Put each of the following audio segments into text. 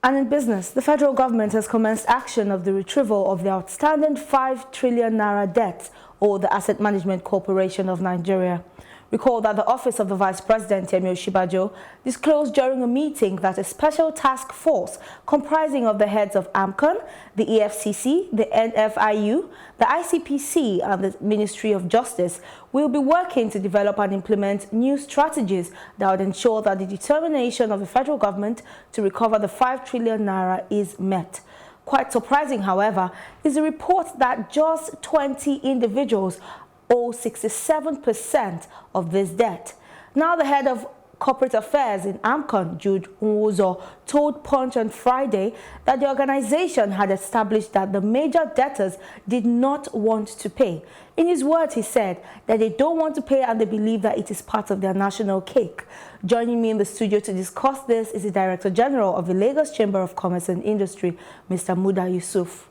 And in business, the federal government has commenced action of the retrieval of the outstanding 5 trillion naira debt owed the Asset Management Corporation of Nigeria. Recall that the Office of the Vice President, Yemi Osinbajo, disclosed during a meeting that a special task force comprising of the heads of AMCON, the EFCC, the NFIU, the ICPC and the Ministry of Justice will be working to develop and implement new strategies that would ensure that the determination of the federal government to recover the 5 trillion naira is met. Quite surprising, however, is the report that just 20 individuals owe 67% of this debt. Now, the head of corporate affairs in AMCON, Jude Nwozo, told Punch on Friday that the organization had established that the major debtors did not want to pay. In his words, he said that they don't want to pay and they believe that it is part of their national cake. Joining me in the studio to discuss this is the Director General of the Lagos Chamber of Commerce and Industry, Mr. Muda Yusuf.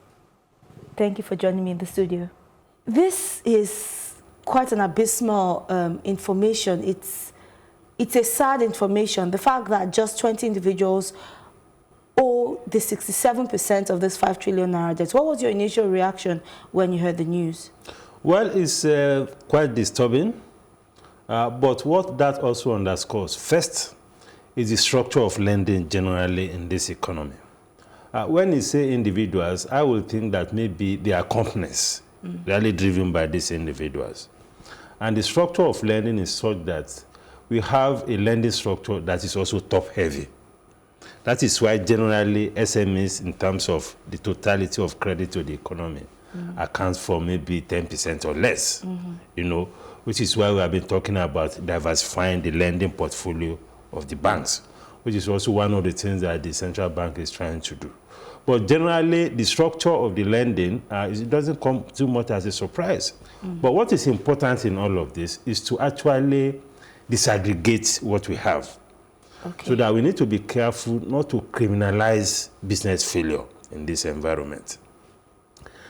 Thank you for joining me in the studio. This is quite an abysmal information. It's a sad information. The fact that just 20 individuals owe the 67% of this 5 trillion naira debt. What was your initial reaction when you heard the news? Well, it's quite disturbing. But what that also underscores, first, is the structure of lending generally in this economy. When you say individuals, I will think that maybe they are companies really driven by these individuals. And the structure of lending is such that we have a lending structure that is also top-heavy. That is why generally SMEs, in terms of the totality of credit to the economy, accounts for maybe 10% or less, you know, which is why we have been talking about diversifying the lending portfolio of the banks, which is also one of the things that the central bank is trying to do. But generally, the structure of the lending, it doesn't come too much as a surprise. But what is important in all of this is to actually disaggregate what we have. Okay. So that we need to be careful not to criminalize business failure in this environment.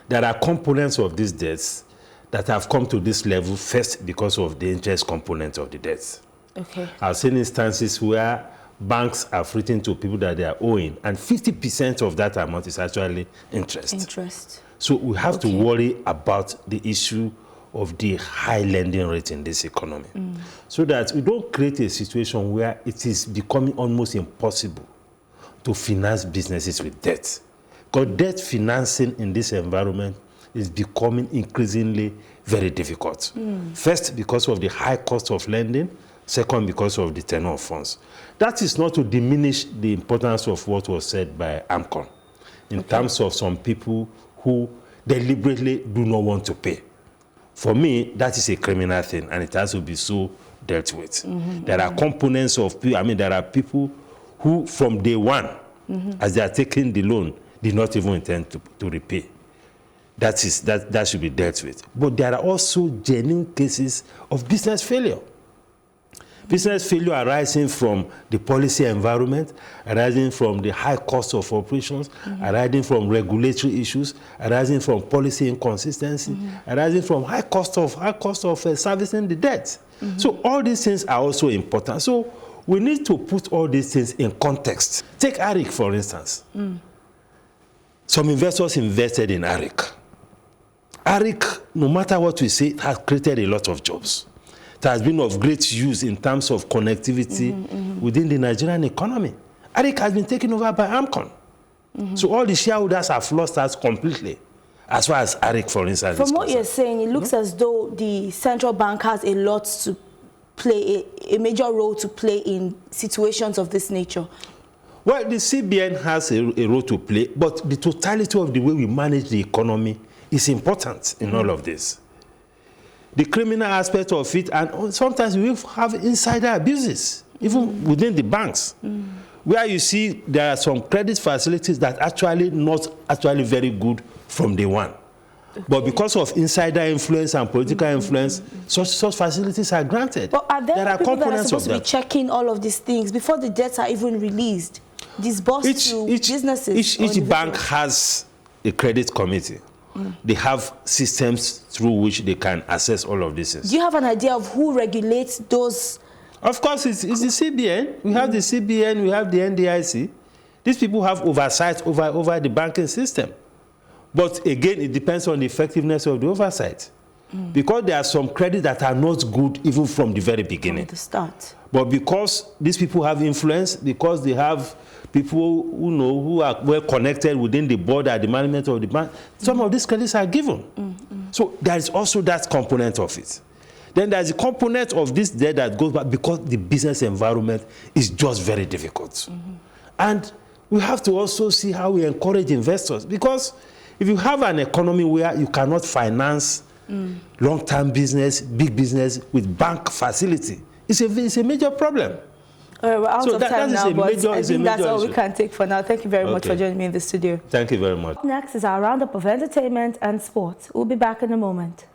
There are components of these debts that have come to this level first because of the interest component of the debts. Okay. I've seen instances where banks have written to people that they are owing, and 50% of that amount is actually interest. So we have to worry about the issue of the high lending rate in this economy, so that we don't create a situation where it is becoming almost impossible to finance businesses with debt. Because debt financing in this environment is becoming increasingly very difficult. First, because of the high cost of lending. Second, because of the tenor of funds. That is not to diminish the importance of what was said by AMCON in terms of some people who deliberately do not want to pay. For me, that is a criminal thing, and it has to be so dealt with. There are components of people, there are people who from day one, as they are taking the loan, did not even intend to repay. That should be dealt with. But there are also genuine cases of business failure. Business failure arising from the policy environment, arising from the high cost of operations, arising from regulatory issues, arising from policy inconsistency, arising from high cost of servicing the debt. So all these things are also important. So we need to put all these things in context. Take ARIC, for instance. Some investors invested in ARIC. ARIC, no matter what we say, has created a lot of jobs. It has been of great use in terms of connectivity within the Nigerian economy. ARIC has been taken over by AMCON. So all the shareholders have lost us completely, as far as ARIC, for instance. From what you're saying, it looks as though the central bank has a lot to play, a major role to play in situations of this nature. Well, the CBN has a role to play, but the totality of the way we manage the economy is important in all of this. The criminal aspect of it, and sometimes we have insider abuses, even within the banks, where you see there are some credit facilities that actually not actually very good from day one. But because of insider influence and political influence, such facilities are granted. But are there people that are supposed to be checking all of these things before the debts are even released? Disbursed to businesses? Each bank has a credit committee. They have systems through which they can assess all of these things. Do you have an idea of who regulates those? Of course, it's the CBN. We have the CBN, we have the NDIC. These people have oversight over the banking system. But again, it depends on the effectiveness of the oversight. Because there are some credits that are not good even from the very beginning. From the start. But because these people have influence, because they have people who are well connected within the board at the management of the bank, some of these credits are given. So there is also that component of it. Then there's a component of this debt that goes back because the business environment is just very difficult. And we have to also see how we encourage investors, because if you have an economy where you cannot finance long-term business, big business with bank facility, it's a major problem. We're out of time now, but I think that's all we can take for now. Thank you very much for joining me in the studio. Thank you very much. Next is our roundup of entertainment and sports. We'll be back in a moment.